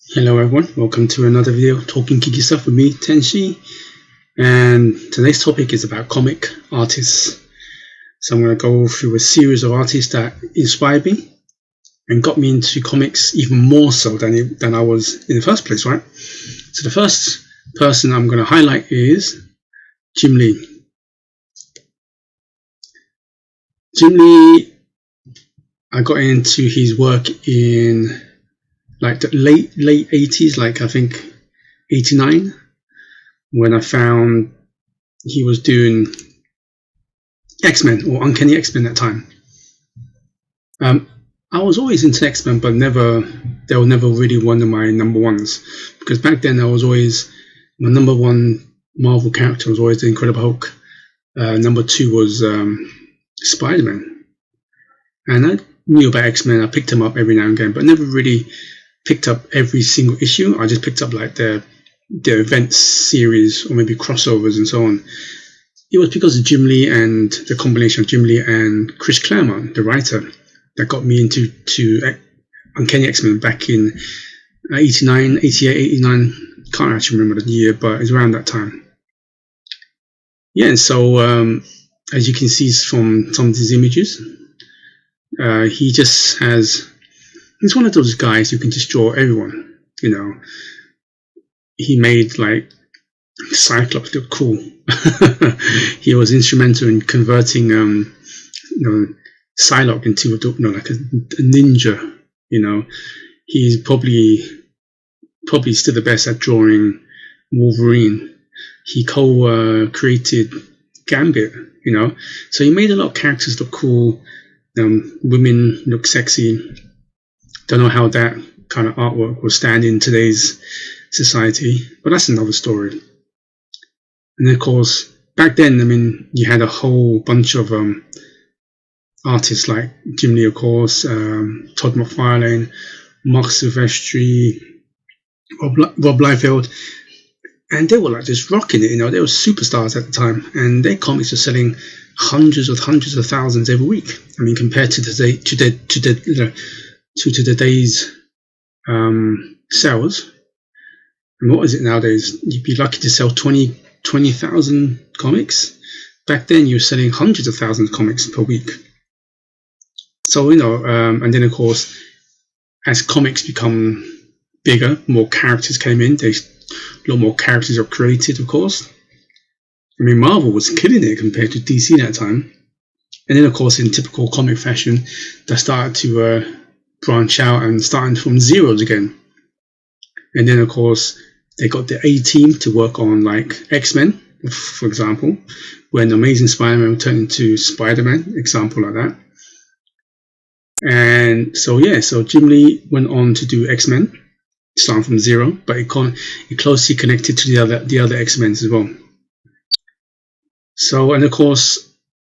Hello everyone, welcome to another video talking geeky stuff with me, Tenshi. And today's topic is about comic artists. So I'm going to go through a series of artists that inspired me and got me into comics even more so than I was in the first place, right? So the first person I'm going to highlight is Jim Lee. Jim Lee, I got into his work in like the late 80s, like I think 89, when I found he was doing X-Men or Uncanny X-Men at that time. I was always into X-Men, but they were never really one of my number ones, because back then my number one Marvel character was always the Incredible Hulk. Number two was Spider-Man, and I knew about X-Men. I picked him up every now and again, but never really picked up every single issue. I just picked up like the event series or maybe crossovers and so on. It was because of Jim Lee and the combination of Jim Lee and Chris Claremont, the writer, that got me into Uncanny X-Men back in 89, 88, 89. Can't actually remember the year, but it's around that time. Yeah, and so as you can see from some of these images, he's one of those guys who can just draw everyone. You know, he made like Cyclops look cool. He was instrumental in converting, Psylocke into like a ninja. You know, he's probably still the best at drawing Wolverine. He co-created Gambit. You know, so he made a lot of characters look cool. Women look sexy. Don't know how that kind of artwork will stand in today's society, but that's another story. And then, of course, back then, I mean, you had a whole bunch of artists like Jim Lee, of course, Todd McFarlane, Mark Silvestri, Rob Liefeld, and they were like just rocking it. You know, they were superstars at the time, and their comics were selling hundreds of thousands every week. I mean, compared to today's sales. And what is it nowadays? You'd be lucky to sell 20,000 comics. Back then, you were selling hundreds of thousands of comics per week. So, and then, of course, as comics become bigger, more characters came in. A lot more characters are created, of course. I mean, Marvel was killing it compared to DC at that time. And then, of course, in typical comic fashion, they started to branch out and starting from zeros again. And then, of course, they got the A-team to work on like X-Men, for example, when Amazing Spider-Man turned into Spider-Man, example like that. And so Jim Lee went on to do X-Men, starting from zero, but it closely connected to the other X-Men as well. So, and of course,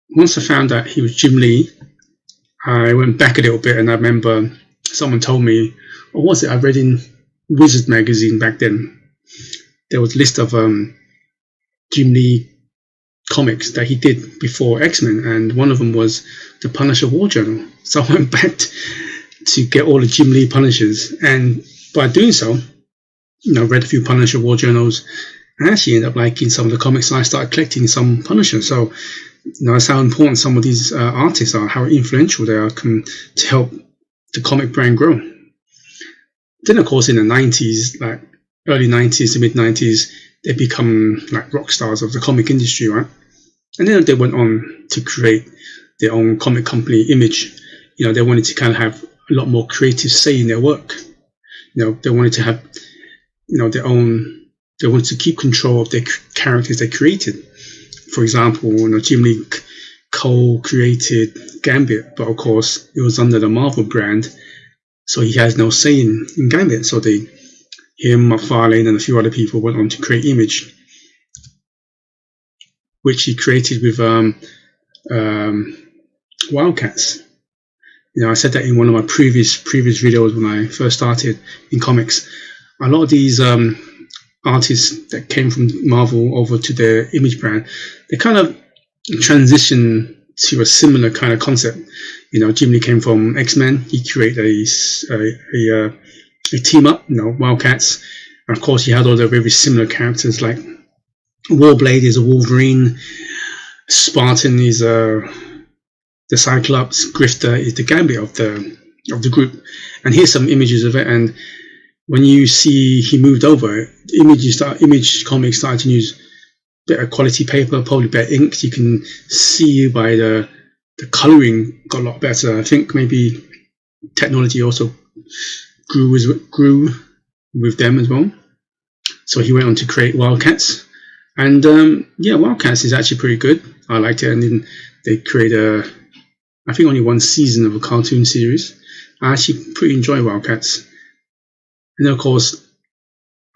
once I found out he was Jim Lee, I went back a little bit, and I remember someone told me, or was it I read in Wizard magazine back then, there was a list of Jim Lee comics that he did before X-Men, and one of them was the Punisher War Journal. So I went back to get all the Jim Lee Punishers, and by doing so, read a few Punisher War Journals, and actually ended up liking some of the comics, and I started collecting some Punisher. So that's how important some of these artists are, how influential they are to help the comic brand grow. Then, of course, in the 90s, like early 90s to mid 90s, they become like rock stars of the comic industry, right? And then they went on to create their own comic company Image. They wanted to kind of have a lot more creative say in their work. They wanted to have, their own. They wanted to keep control of their characters they created. For example, Jim Lee co-created Gambit, but of course it was under the Marvel brand, so he has no say in Gambit. So him, McFarlane, and a few other people went on to create Image, which he created with Wildcats. I said that in one of my previous videos when I first started in comics. A lot of these artists that came from Marvel over to their Image brand, they kind of transition to a similar kind of concept. Jim Lee came from X-Men. He created a a team up, Wildcats. And of course, you had all the very similar characters like Warblade is a Wolverine, Spartan is the Cyclops, Grifter is the Gambit of the group. And here's some images of it. And when you see he moved over, Image Comics started to use better quality paper, probably better inks. You can see by the colouring got a lot better. I think maybe technology also grew with them as well. So he went on to create Wildcats. And Wildcats is actually pretty good. I liked it. And then they create I think only one season of a cartoon series. I actually pretty enjoy Wildcats. And then of course,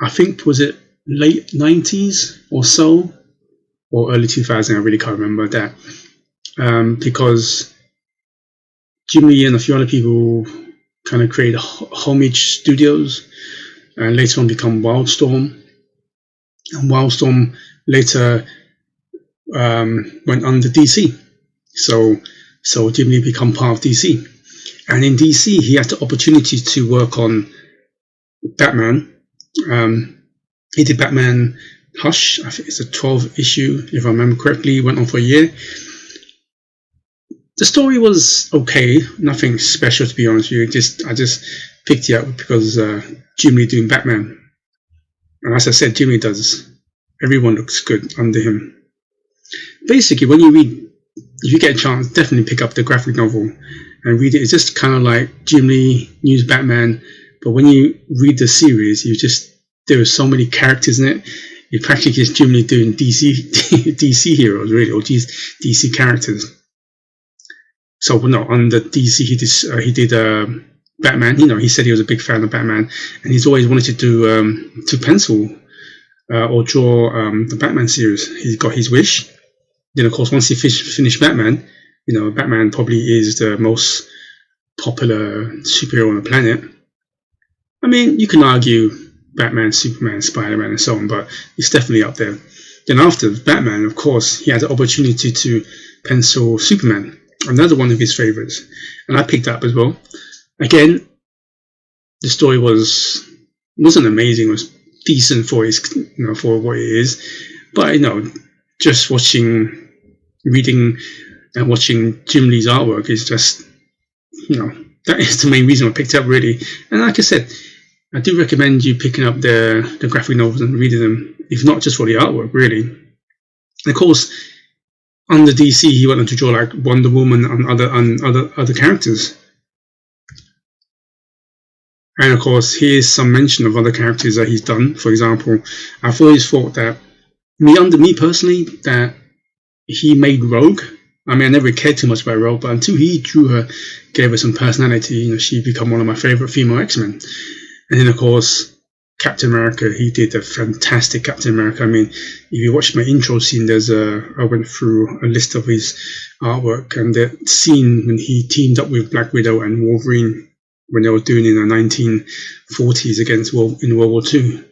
I think, was it late 90s or so, or early 2000s, I really can't remember that. Because Jim Lee and a few other people kind of created Homage Studios and later on become Wildstorm. And Wildstorm later went under DC. So Jim Lee became part of DC. And in DC, he had the opportunity to work on Batman. He did Batman Hush. I think it's a 12 issue, if I remember correctly. Went on for a year. The story was okay, nothing special to be honest with you. I just picked it up because Jim Lee doing Batman. And as I said, Jim Lee does. Everyone looks good under him. Basically, when you read, if you get a chance, definitely pick up the graphic novel and read it. It's just kind of like Jim Lee news Batman, but when you read the series, there are so many characters in it. You practically just Jim Lee doing DC heroes, really, or DC characters. So no, on the DC he did Batman. He said he was a big fan of Batman, and he's always wanted to pencil or draw the Batman series. He got his wish. Then of course, once he finished Batman, Batman probably is the most popular superhero on the planet. I mean, you can argue Batman, Superman, Spider-Man, and so on, but it's definitely up there. Then after Batman, of course, he had the opportunity to pencil Superman, another one of his favorites, and I picked up as well. Again, the story wasn't amazing. It was decent for for what it is, but just reading and watching Jim Lee's artwork is just that is the main reason I picked up, really. And like I said, I do recommend you picking up the graphic novels and reading them, if not just for the artwork, really. And of course, under DC, he went on to draw like Wonder Woman and other characters. And of course, here's some mention of other characters that he's done. For example, I've always thought that me personally, that he made Rogue. I mean, I never cared too much about Rogue, but until he drew her, gave her some personality, she became one of my favorite female X-Men. And then, of course, Captain America, he did a fantastic Captain America. I mean, if you watch my intro scene, I went through a list of his artwork, and the scene when he teamed up with Black Widow and Wolverine when they were doing in the 1940s in World War II.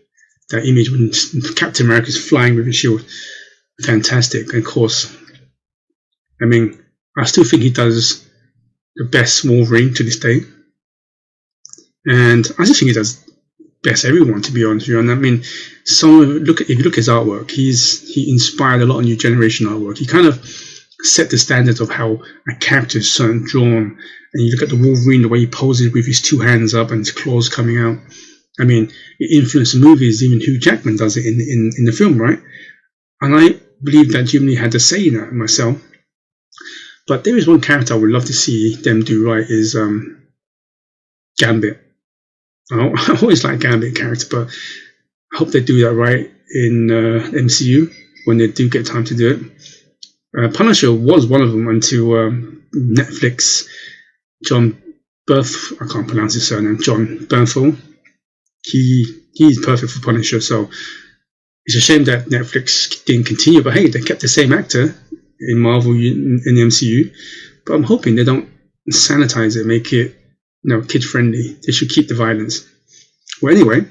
That image when Captain America is flying with his shield, fantastic. And of course, I mean, I still think he does the best Wolverine to this day. And I just think he does best everyone, to be honest with you. And I mean, if you look at his artwork, he inspired a lot of new generation artwork. He kind of set the standards of how a character is drawn. And you look at the Wolverine, the way he poses with his two hands up and his claws coming out. I mean, it influenced the movies. Even Hugh Jackman does it in the film, right? And I believe that Jim Lee had a say in that myself. But there is one character I would love to see them do right is Gambit. I always like Gambit character, but I hope they do that right in MCU when they do get time to do it. Punisher was one of them until Netflix, John I can't pronounce his surname, John Bernthal. He's perfect for Punisher, so it's a shame that Netflix didn't continue. But hey, they kept the same actor in Marvel in the MCU. But I'm hoping they don't sanitize it, make it kid friendly. They should keep the violence. Well, anyway,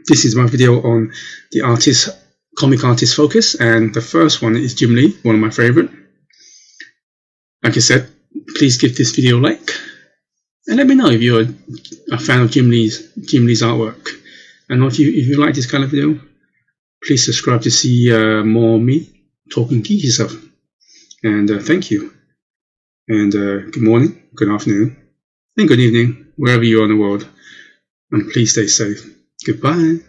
this is my video on the comic artist focus, and the first one is Jim Lee, one of my favorite. Like I said, please give this video a like. And let me know if you're a fan of Jim Lee's artwork. And if you like this kind of video, please subscribe to see more of me talking geeky stuff. And thank you. And good morning, good afternoon, and good evening, wherever you are in the world. And please stay safe. Goodbye.